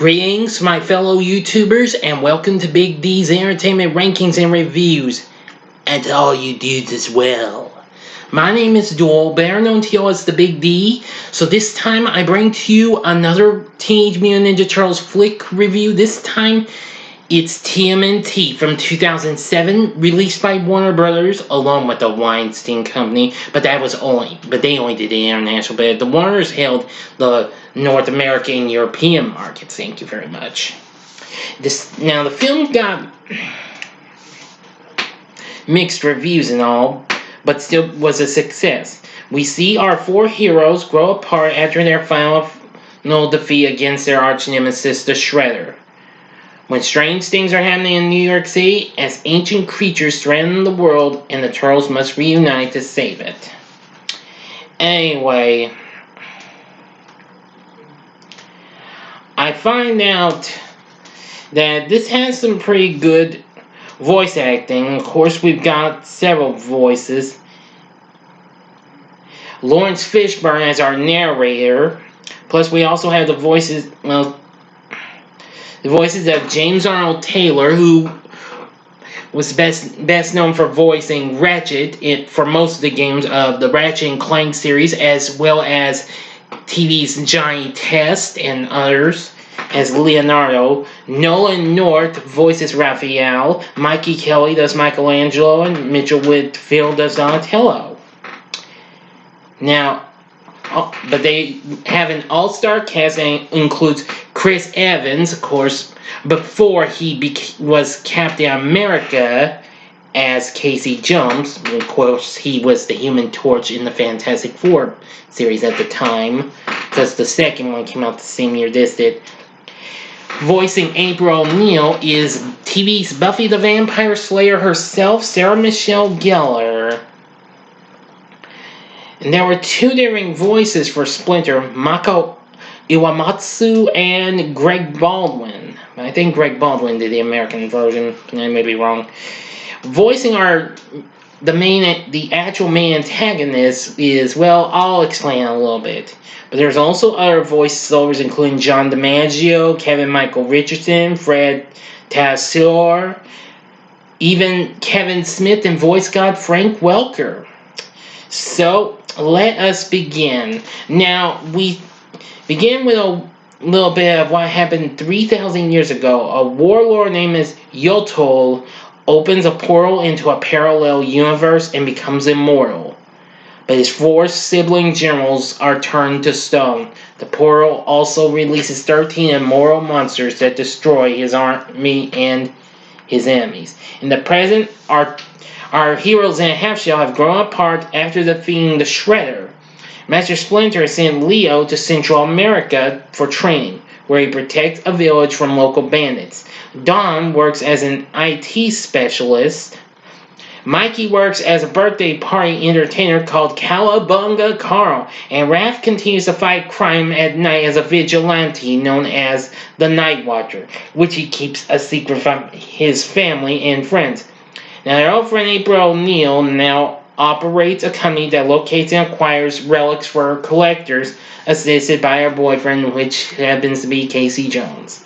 Greetings, my fellow YouTubers, and welcome to Big D's Entertainment Rankings and Reviews, and to all you dudes as well. My name is Duel, better known to you as the Big D, so this time I bring to you another Teenage Mutant Ninja Turtles flick review. This time, it's Tmnt from 2007, released by Warner Brothers, along with the Weinstein Company, but they only did the international, but the Warners held the North American and European markets. Thank you very much. Now the film got mixed reviews and all, but still was a success. We see our four heroes grow apart after their final defeat against their arch nemesis, the Shredder. When strange things are happening in New York City, as ancient creatures threaten the world, and the Turtles must reunite to save it. Anyway, I find out that this has some pretty good voice acting. Of course, we've got several voices. Lawrence Fishburne as our narrator. Plus, we also have the voices, the voices of James Arnold Taylor, who was best known for voicing Ratchet for most of the games of the Ratchet and Clank series, as well as TV's Johnny Test and others as Leonardo. Nolan North voices Raphael. Mikey Kelly does Michelangelo, and Mitchell Whitfield does Donatello. Now, but they have an all-star cast that includes Chris Evans, of course, before he was Captain America as Casey Jones. Of course, he was the Human Torch in the Fantastic Four series at the time, because the second one came out the same year this did. Voicing April O'Neil is TV's Buffy the Vampire Slayer herself, Sarah Michelle Gellar. And there were two different voices for Splinter, Mako Iwamatsu and Greg Baldwin. I think Greg Baldwin did the American version, I may be wrong. Voicing the actual main antagonist is, well, I'll explain a little bit. But there's also other voiceovers, including John DiMaggio, Kevin Michael Richardson, Fred Tasseur, even Kevin Smith, and voice god Frank Welker. So, let us begin. Now, we begin with a little bit of what happened 3,000 years ago. A warlord named Yotol opens a portal into a parallel universe and becomes immortal. But his four sibling generals are turned to stone. The portal also releases 13 immortal monsters that destroy his army and his enemies. In the present, our heroes in a half-shell have grown apart after defeating the Shredder. Master Splinter sent Leo to Central America for training, where he protects a village from local bandits. Don works as an IT specialist. Mikey works as a birthday party entertainer called COWABUNGA Carl. And Raph continues to fight crime at night as a vigilante known as the Night Watcher, which he keeps a secret from his family and friends. Now, their old friend April O'Neil now operates a company that locates and acquires relics for collectors, assisted by her boyfriend, which happens to be Casey Jones.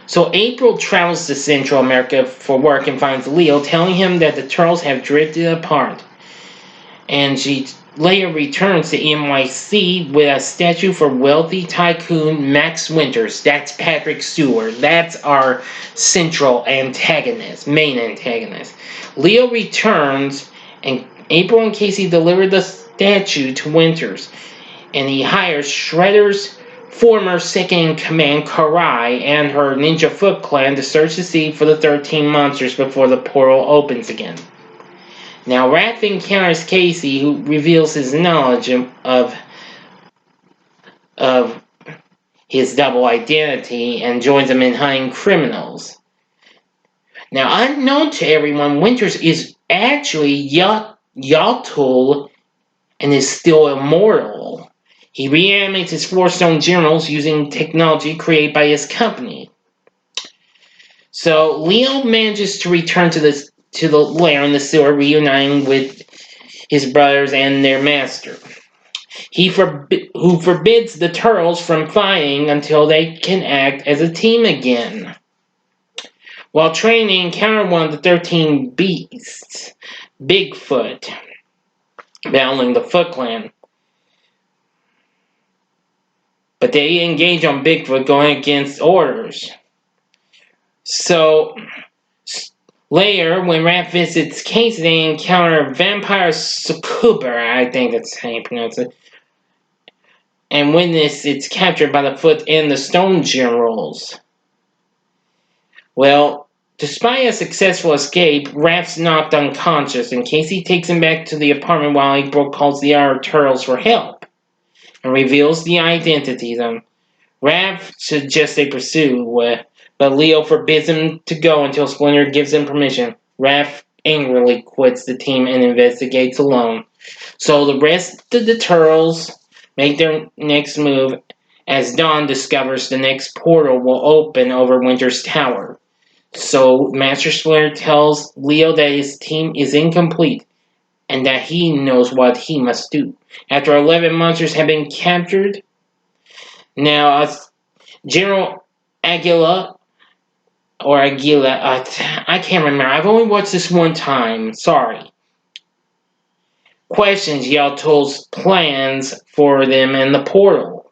So April travels to Central America for work and finds Leo, telling him that the Turtles have drifted apart. And she later returns to NYC with a statue for wealthy tycoon Max Winters. That's Patrick Stewart. That's our central antagonist, main antagonist. Leo returns, and April and Casey deliver the statue to Winters. And he hires Shredder's former second-in-command, Karai, and her Ninja Foot Clan to search the sea for the 13 monsters before the portal opens again. Now, Raph encounters Casey, who reveals his knowledge of his double identity and joins him in hunting criminals. Now, unknown to everyone, Winters is actually Yotl and is still immortal. He reanimates his four stone generals using technology created by his company. So, Leo manages to return to the lair in the sewer, reuniting with his brothers and their master. who forbids the turtles from fighting until they can act as a team again. While training, encounter one of the 13 beasts, Bigfoot, battling the Foot Clan. But they engage on Bigfoot going against orders. So, later, when Raph visits Casey, they encounter Vampire Succuber, I think that's how you pronounce it, and witness it's captured by the Foot and the Stone Generals. Well, despite a successful escape, Raph's knocked unconscious, and Casey takes him back to the apartment while April calls the other turtles for help and reveals the identity of them. Raph suggests they pursue, but Leo forbids him to go until Splinter gives him permission. Raph angrily quits the team and investigates alone. So the rest of the turtles make their next move as Dawn discovers the next portal will open over Winter's Tower. So Master Splinter tells Leo that his team is incomplete and that he knows what he must do. After 11 monsters have been captured, now General Aguila, I can't remember. I've only watched this one time. Sorry. Questions Yalto's plans for them in the portal.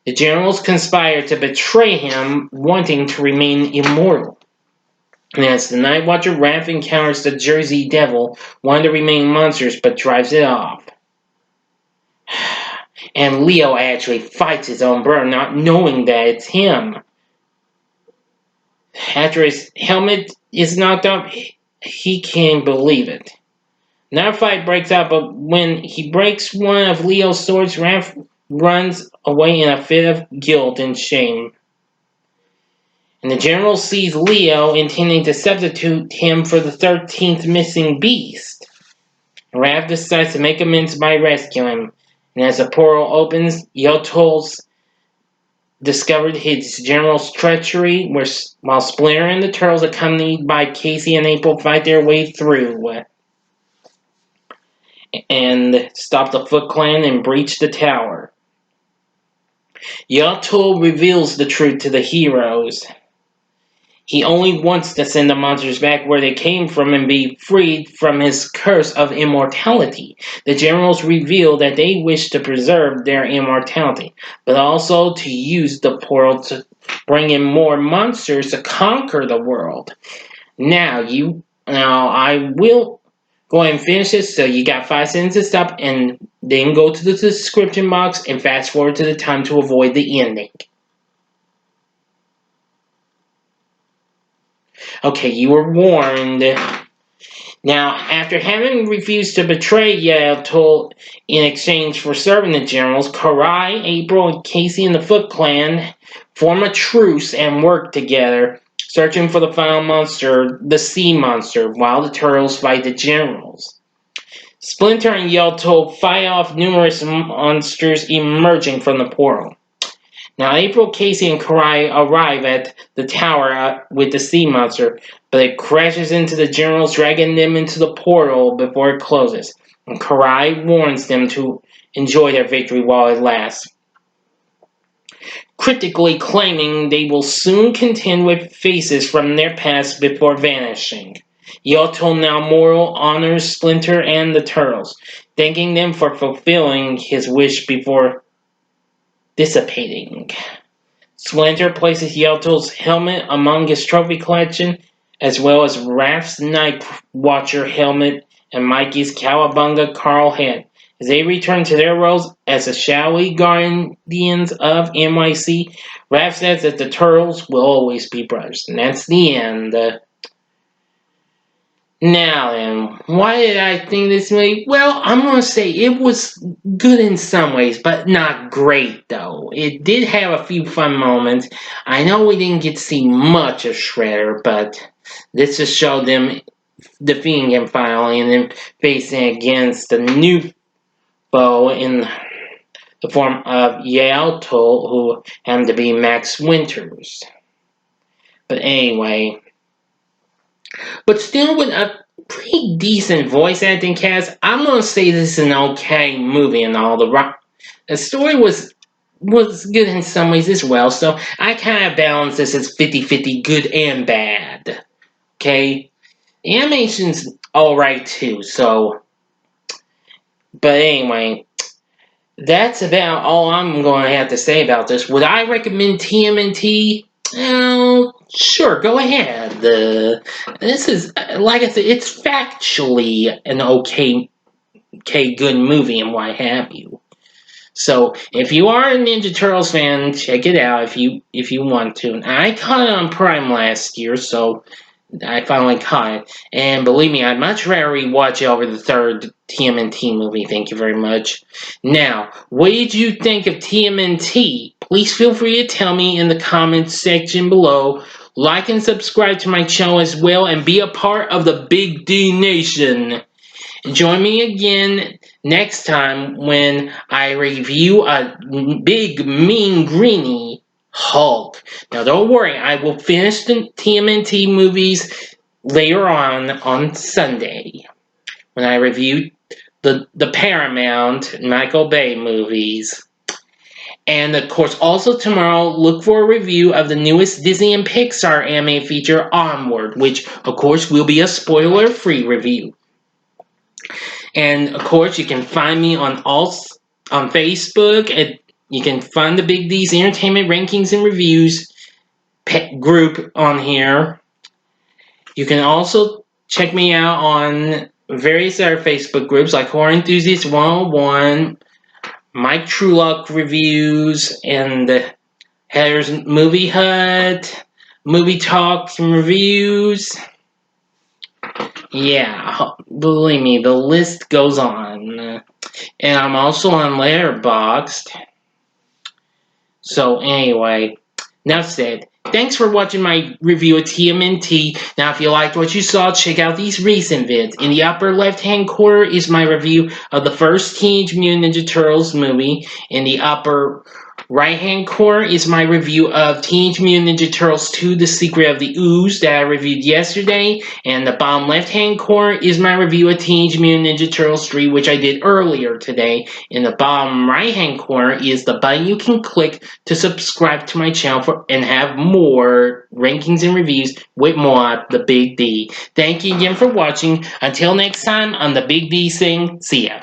The generals conspire to betray him, wanting to remain immortal. And as the Night Watcher, Raph encounters the Jersey Devil, one of the remaining monsters, but drives it off. And Leo actually fights his own brother, not knowing that it's him. After his helmet is knocked off, he can't believe it. Another fight breaks out, but when he breaks one of Leo's swords, Raph runs away in a fit of guilt and shame. And the general sees Leo, intending to substitute him for the 13th missing beast. Raph decides to make amends by rescuing him. And as the portal opens, Yalto's discovered his general's treachery, while Splinter and the Turtles, accompanied by Casey and April, fight their way through and stop the Foot Clan and breach the tower. Yalto reveals the truth to the heroes. He only wants to send the monsters back where they came from and be freed from his curse of immortality. The generals reveal that they wish to preserve their immortality, but also to use the portal to bring in more monsters to conquer the world. Now I will go ahead and finish this, so you got 5 seconds to stop, and then go to the description box and fast forward to the time to avoid the ending. Okay, you were warned. Now, after having refused to betray Yalto in exchange for serving the generals, Karai, April, and Casey and the Foot Clan form a truce and work together, searching for the final monster, the sea monster, while the turtles fight the generals. Splinter and Yalto fight off numerous monsters emerging from the portal. Now, April, Casey, and Karai arrive at the tower with the sea monster, but it crashes into the generals, dragging them into the portal before it closes. And Karai warns them to enjoy their victory while it lasts, critically claiming they will soon contend with faces from their past before vanishing. Yalto now mortal honors Splinter and the Turtles, thanking them for fulfilling his wish before dissipating. Splinter places Yalto's helmet among his trophy collection, as well as Raph's Night Watcher helmet and Mikey's Cowabunga Carl head. As they return to their roles as the shadowy guardians of NYC, Raph says that the Turtles will always be brothers. And that's the end. Now then, why did I think this movie? Well, I'm going to say it was good in some ways, but not great, though. It did have a few fun moments. I know we didn't get to see much of Shredder, but this just showed them defeating him finally and then facing against the new foe in the form of Yalto, who happened to be Max Winters. But anyway, but still with a pretty decent voice acting cast, I'm going to say this is an okay movie and all. The story was good in some ways as well, so I kind of balance this as 50-50 good and bad. Okay? Animation's alright too, so. But anyway, that's about all I'm going to have to say about this. Would I recommend TMNT? Sure, go ahead. This is, like I said, it's factually an okay, good movie and what have you. So, if you are a Ninja Turtles fan, check it out if you want to. I caught it on Prime last year, so I finally caught it. And believe me, I'd much rather rewatch it over the third TMNT movie. Thank you very much. Now, what did you think of TMNT? Please feel free to tell me in the comments section below. Like and subscribe to my channel as well and be a part of the Big D Nation. Join me again next time when I review a big, mean, greeny Hulk. Now, don't worry, I will finish the TMNT movies later on Sunday when I review the Paramount Michael Bay movies. And of course, also tomorrow, look for a review of the newest Disney and Pixar anime feature, Onward, which of course will be a spoiler-free review. And of course, you can find me on Facebook. You can find the Big D's Entertainment Rankings and Reviews group on here. You can also check me out on various other Facebook groups like Horror Enthusiast 101, Mike Trulock Reviews, and Heather's Movie Hut, Movie Talks and Reviews. Yeah, believe me, the list goes on. And I'm also on Letterboxd. So anyway, enough said. Thanks for watching my review of TMNT. Now if you liked what you saw, check out these recent vids. In the upper left hand corner is my review of the first Teenage Mutant Ninja Turtles movie. In the upper right hand corner is my review of Teenage Mutant Ninja Turtles 2 The Secret of the Ooze that I reviewed yesterday. And the bottom left hand corner is my review of Teenage Mutant Ninja Turtles 3, which I did earlier today. In the bottom right hand corner is the button you can click to subscribe to my channel and have more rankings and reviews with more the Big D. Thank you again for watching. Until next time, I'm the Big D saying, see ya.